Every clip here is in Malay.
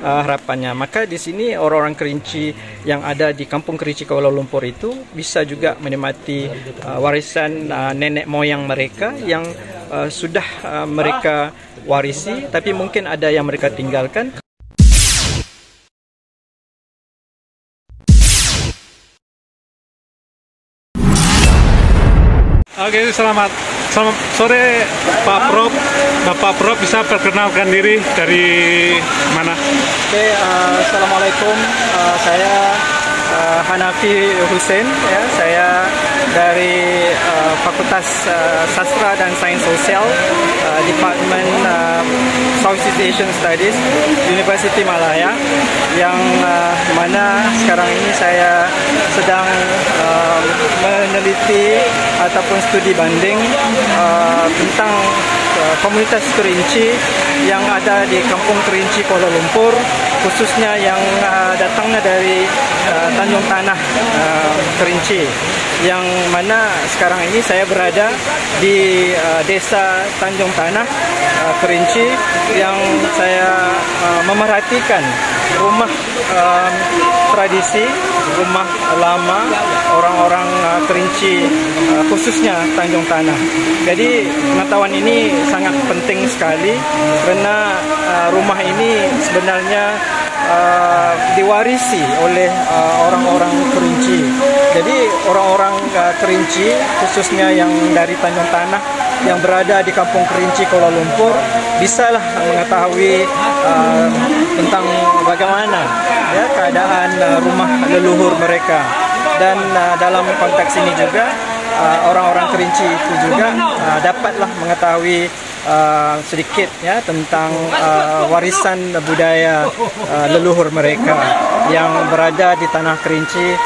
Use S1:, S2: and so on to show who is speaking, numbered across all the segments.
S1: harapannya. Maka di sini orang-orang Kerinci yang ada di Kampung Kerinci Kuala Lumpur itu bisa juga menikmati warisan nenek moyang mereka yang sudah mereka warisi, tapi mungkin ada yang mereka tinggalkan.
S2: Oke, selamat sore Pak Prof. Bapak Prof bisa perkenalkan diri dari mana?
S1: Oke, assalamualaikum. Saya Hanafi Hussein. Ya, saya dari Fakultas Sastra dan Sains Sosial, Departemen Southeast Asian Studies, University Malaya, yang mana sekarang ini saya sedang meneliti ataupun studi banding tentang komunitas Kerinci yang ada di Kampung Kerinci Kuala Lumpur, khususnya yang datangnya dari Tanjung Tanah Kerinci, yang mana sekarang ini saya berada di desa Tanjung Tanah Kerinci, yang saya memerhatikan rumah tradisi, rumah lama orang-orang Kerinci, khususnya Tanjung Tanah. Jadi pengetahuan ini sangat penting sekali kerana rumah ini sebenarnya diwarisi oleh orang-orang Kerinci. Jadi orang-orang Kerinci, khususnya yang dari Tanjung Tanah yang berada di Kampung Kerinci Kuala Lumpur, bisalah mengetahui tentang bagaimana ya keadaan rumah leluhur mereka. Dan dalam konteks ini juga orang-orang Kerinci itu juga dapatlah mengetahui sedikit ya tentang warisan budaya leluhur mereka yang berada di tanah Kerinci,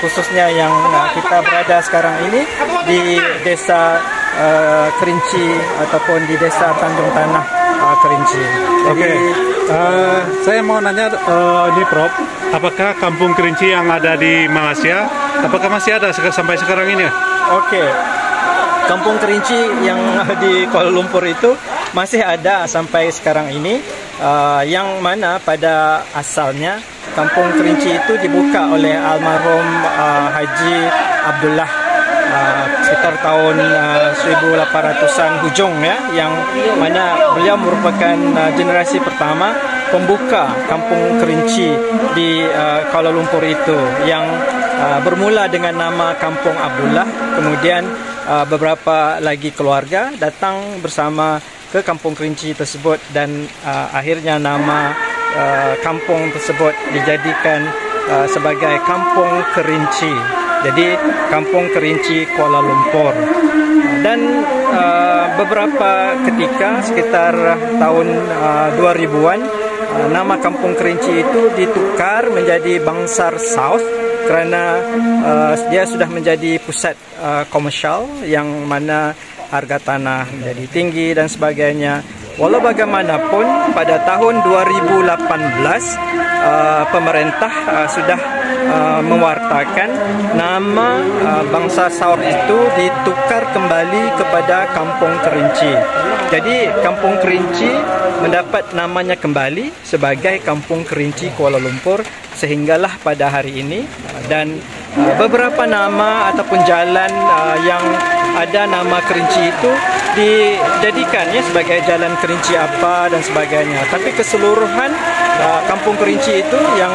S1: khususnya yang kita berada sekarang ini di desa Kerinci ataupun di desa Tanjung Tanah Kerinci.
S2: Oke, saya mau nanya ini Prof, apakah Kampung Kerinci yang ada di Malaysia, apakah masih ada sampai sekarang ini?
S1: Oke. Kampung Kerinci yang di Kuala Lumpur itu masih ada sampai sekarang ini, yang mana pada asalnya Kampung Kerinci itu dibuka oleh almarhum Haji Abdullah sekitar tahun 1800-an hujung ya, yang mana beliau merupakan generasi pertama pembuka Kampung Kerinci di Kuala Lumpur itu, yang bermula dengan nama Kampung Abdullah. Kemudian beberapa lagi keluarga datang bersama ke Kampung Kerinci tersebut, dan akhirnya nama kampung tersebut dijadikan sebagai Kampung Kerinci. Jadi Kampung Kerinci Kuala Lumpur. Dan beberapa ketika sekitar tahun 2000-an, nama Kampung Kerinci itu ditukar menjadi Bangsar South kerana dia sudah menjadi pusat komersial yang mana harga tanah menjadi tinggi dan sebagainya. Walau bagaimanapun, pada tahun 2018 pemerintah sudah mewartakan nama Bangsar South itu ditukar kembali kepada Kampung Kerinci. Jadi Kampung Kerinci mendapat namanya kembali sebagai Kampung Kerinci Kuala Lumpur sehinggalah pada hari ini. Dan beberapa nama ataupun jalan yang ada nama Kerinci itu dijadikannya sebagai jalan Kerinci apa dan sebagainya. Tapi keseluruhan Kampung Kerinci itu yang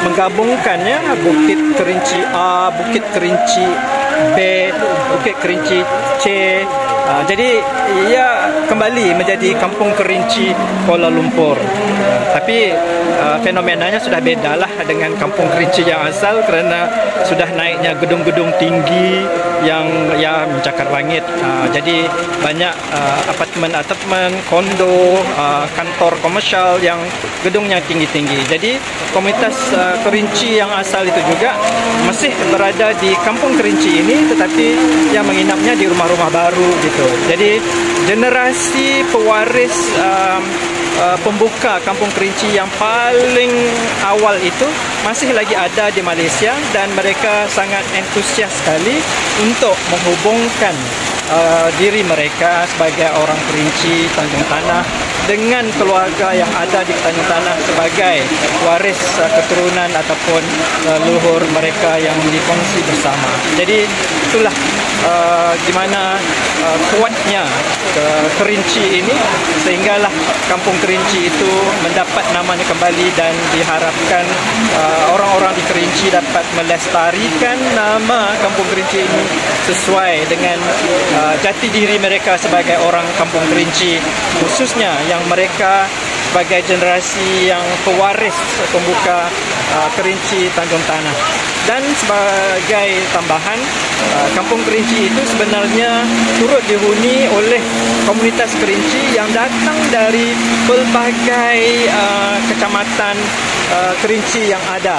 S1: menggabungkannya Bukit Kerinci A, Bukit Kerinci B, Bukit Kerinci C. Jadi ia kembali menjadi Kampung Kerinci Kuala Lumpur. Tapi fenomenanya sudah bedalah dengan Kampung Kerinci yang asal kerana sudah naiknya gedung-gedung tinggi yang ya mencakar langit. Jadi banyak apartemen-apartemen, kondo, kantor komersial yang gedungnya tinggi-tinggi. Jadi komunitas Kerinci yang asal itu juga masih berada di Kampung Kerinci ini, tetapi yang menginapnya di rumah-rumah baru gitu. Jadi generasi pewaris pembuka Kampung Kerinci yang paling awal itu masih lagi ada di Malaysia, dan mereka sangat antusias sekali untuk menghubungkan diri mereka sebagai orang Kerinci Tanjung Tanah dengan keluarga yang ada di Tanjung Tanah sebagai waris keturunan ataupun leluhur mereka yang dikongsi bersama. Jadi itulah gimana kuatnya Kerinci ini, sehinggalah Kampung Kerinci itu mendapat namanya kembali, dan diharapkan orang-orang di Kerinci dapat melestarikan nama Kampung Kerinci ini sesuai dengan jati diri mereka sebagai orang Kampung Kerinci, khususnya yang mereka sebagai generasi yang pewaris pembuka Kerinci Tanjung Tanah. Dan sebagai tambahan, Kampung Kerinci itu sebenarnya turut dihuni oleh komunitas Kerinci yang datang dari pelbagai kecamatan Kerinci yang ada.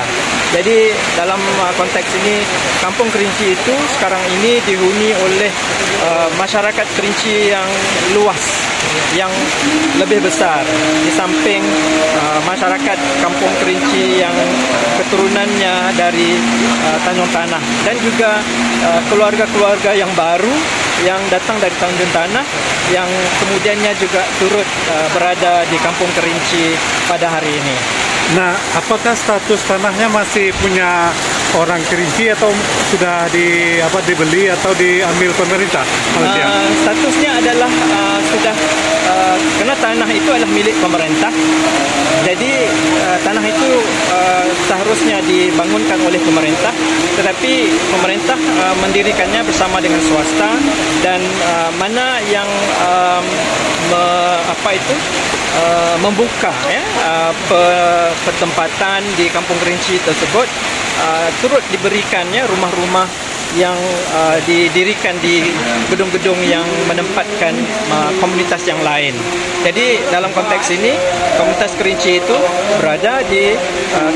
S1: Jadi dalam konteks ini, Kampung Kerinci itu sekarang ini dihuni oleh masyarakat Kerinci yang luas, yang lebih besar, di samping masyarakat Kampung Kerinci yang keturunannya dari Tanjung Tanah, dan juga keluarga-keluarga yang baru yang datang dari Tanjung Tanah yang kemudiannya juga turut berada di Kampung Kerinci pada hari ini.
S2: Nah, apakah status tanahnya masih punya orang Kerinci atau sudah dibeli atau diambil pemerintah?
S1: Statusnya adalah sudah karena tanah itu adalah milik pemerintah. Jadi tanah itu seharusnya dibangunkan oleh pemerintah, tetapi pemerintah mendirikannya bersama dengan swasta, dan mana yang membuka pertempatan di Kampung Kerinci tersebut, turut diberikannya rumah-rumah yang didirikan di gedung-gedung yang menempatkan komunitas yang lain. Jadi dalam konteks ini, komunitas Kerinci itu berada di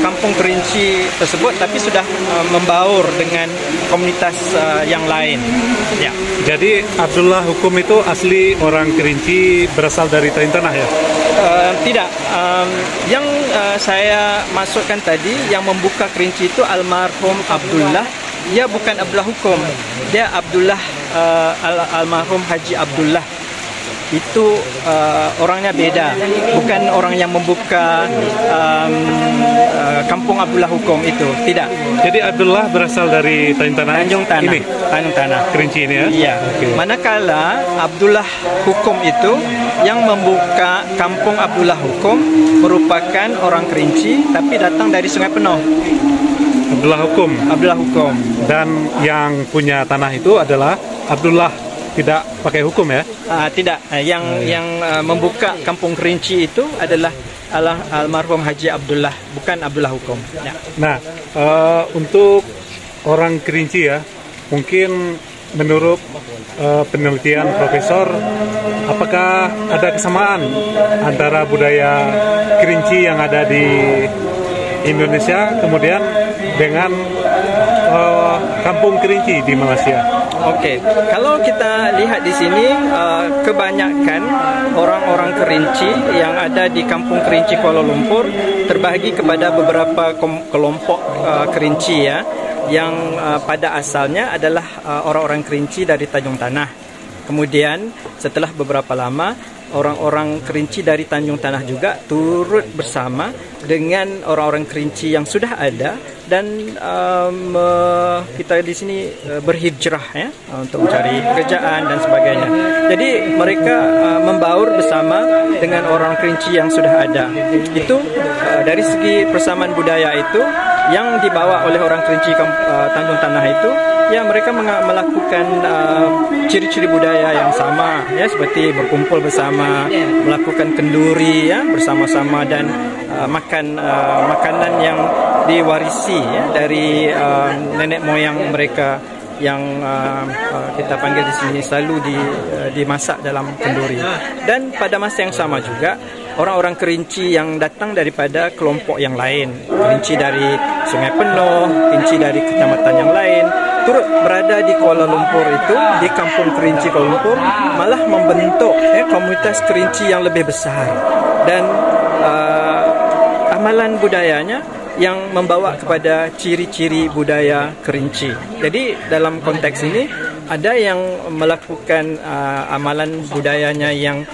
S1: Kampung Kerinci tersebut, tapi sudah membaur dengan komunitas yang lain. Ya.
S2: Jadi Abdullah Hukum itu asli orang Kerinci, berasal dari Tanjung Tanah ya?
S1: Tidak. Yang saya masukkan tadi, yang membuka Kerinci itu almarhum Abdullah. Dia bukan Abdullah Hukum, dia Abdullah almarhum Haji Abdullah. Itu orangnya beda, bukan orang yang membuka Kampung Abdullah Hukum itu, tidak.
S2: Jadi Abdullah berasal dari Tanjung Tanah.
S1: Tanjung Tanah.
S2: Ini
S1: Tanjung Tanah.
S2: Kerinci ini ya?
S1: Iya. Okay. Manakala Abdullah Hukum itu yang membuka Kampung Abdullah Hukum merupakan orang Kerinci, tapi datang dari Sungai Penoh.
S2: Abdullah Hukum.
S1: Abdullah Hukum.
S2: Dan yang punya tanah itu adalah Abdullah, tidak pakai hukum ya?
S1: Tidak. Yang membuka Kampung Kerinci itu adalah almarhum Haji Abdullah, bukan Abdullah Hukum. Ya.
S2: Nah, untuk orang Kerinci ya, mungkin menurut penelitian Profesor, apakah ada kesamaan antara budaya Kerinci yang ada di Indonesia kemudian dengan Kampung Kerinci di Malaysia?
S1: Oke, kalau kita lihat di sini, kebanyakan orang-orang Kerinci yang ada di Kampung Kerinci Kuala Lumpur terbahagi kepada beberapa kelompok Kerinci ya, yang pada asalnya adalah orang-orang Kerinci dari Tanjung Tanah. Kemudian setelah beberapa lama, orang-orang Kerinci dari Tanjung Tanah juga turut bersama dengan orang-orang Kerinci yang sudah ada, dan kita di sini berhijrah ya, untuk mencari pekerjaan dan sebagainya. Jadi mereka membaur bersama dengan orang Kerinci yang sudah ada. Itu dari segi persamaan budaya itu yang dibawa oleh orang Kerinci Tanjung Tanah itu, ya mereka melakukan ciri-ciri budaya yang sama ya, seperti berkumpul bersama, melakukan kenduri ya bersama-sama, dan makan makanan yang diwarisi ya dari nenek moyang mereka yang kita panggil di sini selalu dimasak dalam kenduri. Dan pada masa yang sama juga, orang-orang Kerinci yang datang daripada kelompok yang lain, Kerinci dari Sungai Penoh, Kerinci dari kecamatan yang lain, turut berada di Kuala Lumpur itu, di Kampung Kerinci Kuala Lumpur, malah membentuk komunitas Kerinci yang lebih besar, dan amalan budayanya yang membawa kepada ciri-ciri budaya Kerinci. Jadi dalam konteks ini, ada yang melakukan amalan budayanya yang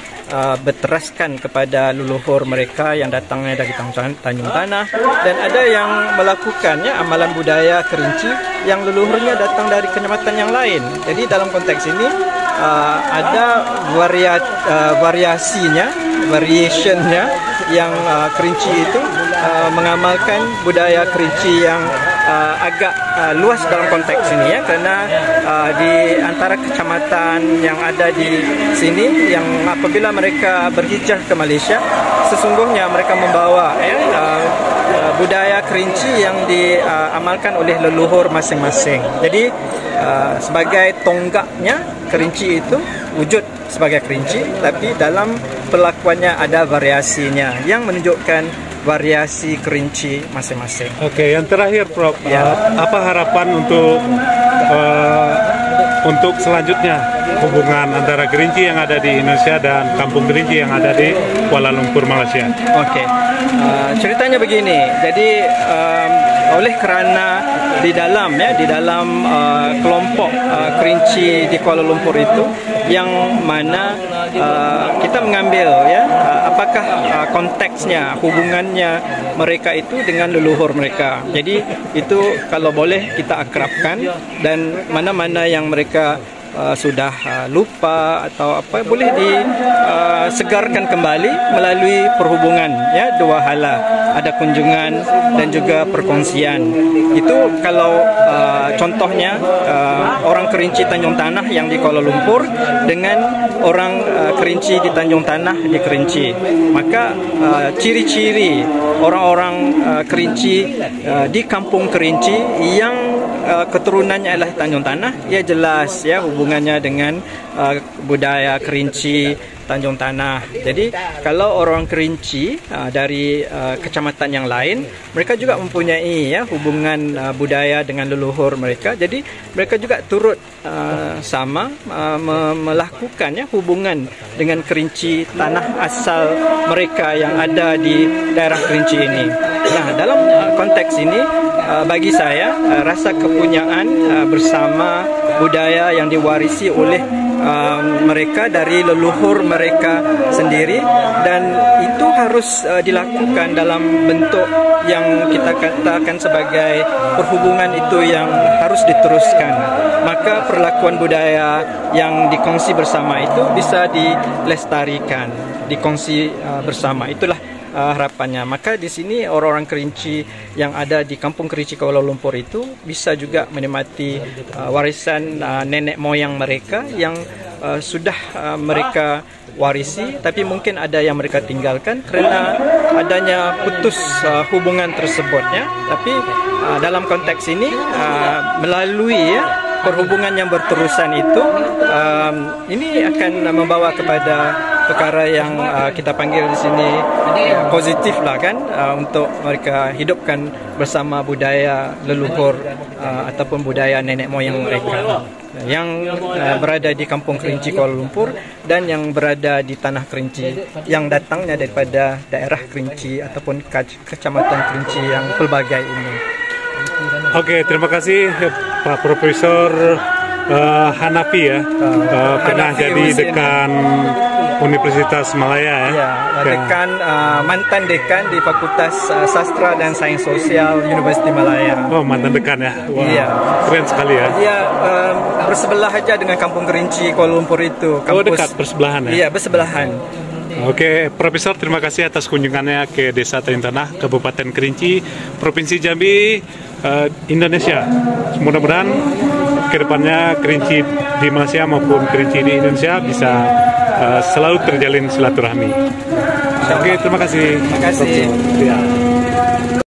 S1: berteraskan kepada leluhur mereka yang datangnya dari Tanjung Tanah, dan ada yang melakukannya amalan budaya Kerinci yang leluhurnya datang dari kecamatan yang lain. Jadi dalam konteks ini ada variationnya yang Kerinci itu mengamalkan budaya Kerinci yang agak luas dalam konteks ini, ya, karena di antara kecamatan yang ada di sini yang apabila mereka berhijrah ke Malaysia, sesungguhnya mereka membawa budaya Kerinci yang diamalkan oleh leluhur masing-masing. Jadi sebagai tonggaknya Kerinci itu wujud sebagai Kerinci, tapi dalam perlakuannya ada variasinya yang menunjukkan variasi Kerinci masing-masing.
S2: Oke, yang terakhir Prof, apa harapan untuk selanjutnya hubungan antara Kerinci yang ada di Indonesia dan Kampung Kerinci yang ada di Kuala Lumpur, Malaysia?
S1: Oke, ceritanya begini. Jadi oleh kerana di dalam kelompok Kerinci di Kuala Lumpur itu, yang mana kita mengambil apakah konteksnya, hubungannya mereka itu dengan leluhur mereka. Jadi itu kalau boleh kita akrabkan, dan mana-mana yang mereka sudah lupa atau apa, boleh disegarkan kembali melalui perhubungan, ya, dua hala, ada kunjungan dan juga perkongsian. Itu kalau contohnya orang Kerinci Tanjung Tanah yang di Kuala Lumpur dengan orang Kerinci di Tanjung Tanah di Kerinci, maka ciri-ciri orang-orang Kerinci di Kampung Kerinci yang keturunannya adalah Tanjung Tanah, ya jelas, ya, hubungannya dengan budaya Kerinci Tanjung Tanah. Jadi kalau orang Kerinci dari kecamatan yang lain, mereka juga mempunyai hubungan budaya dengan leluhur mereka. Jadi mereka juga turut sama melakukan hubungan dengan Kerinci tanah asal mereka yang ada di daerah Kerinci ini. Nah, dalam konteks ini bagi saya rasa kepunyaan bersama budaya yang diwarisi oleh mereka dari leluhur mereka sendiri, dan itu harus dilakukan dalam bentuk yang kita katakan sebagai perhubungan itu yang harus diteruskan. Maka perlakuan budaya yang dikongsi bersama itu bisa dilestarikan, dikongsi bersama. Itulah harapannya. Maka di sini orang-orang Kerinci yang ada di Kampung Kerinci Kuala Lumpur itu bisa juga menikmati warisan nenek moyang mereka yang sudah mereka warisi, tapi mungkin ada yang mereka tinggalkan kerana adanya putus hubungan tersebutnya. Tapi dalam konteks ini melalui perhubungan yang berterusan itu, ini akan membawa kepada perkara yang kita panggil di sini positif lah, kan, untuk mereka hidupkan bersama budaya leluhur ataupun budaya nenek moyang mereka yang berada di Kampung Kerinci Kuala Lumpur dan yang berada di Tanah Kerinci yang datangnya daripada daerah Kerinci ataupun kecamatan Kerinci yang pelbagai ini.
S2: Oke, terima kasih Pak Profesor Hanafi, ya, pernah
S1: Hanafi
S2: jadi dekan Universitas Malaya, ya.
S1: Dekan, mantan dekan di Fakultas Sastra dan Sains Sosial Universiti Malaya.
S2: Oh, mantan dekan, ya. Wow,
S1: iya.
S2: Keren sekali, ya.
S1: Iya, bersebelah aja dengan Kampung Kerinci Kuala Lumpur itu. Kampus,
S2: dekat bersebelahan, ya.
S1: Iya, bersebelahan.
S2: Oke, Profesor, terima kasih atas kunjungannya ke Desa Tanjung Tanah, Kabupaten Kerinci, Provinsi Jambi, Indonesia. Mudah-mudahan kedepannya Kerinci di Malaysia maupun Kerinci di Indonesia bisa selalu terjalin silaturahmi. Oke, terima kasih.
S1: Terima kasih.
S2: Ya.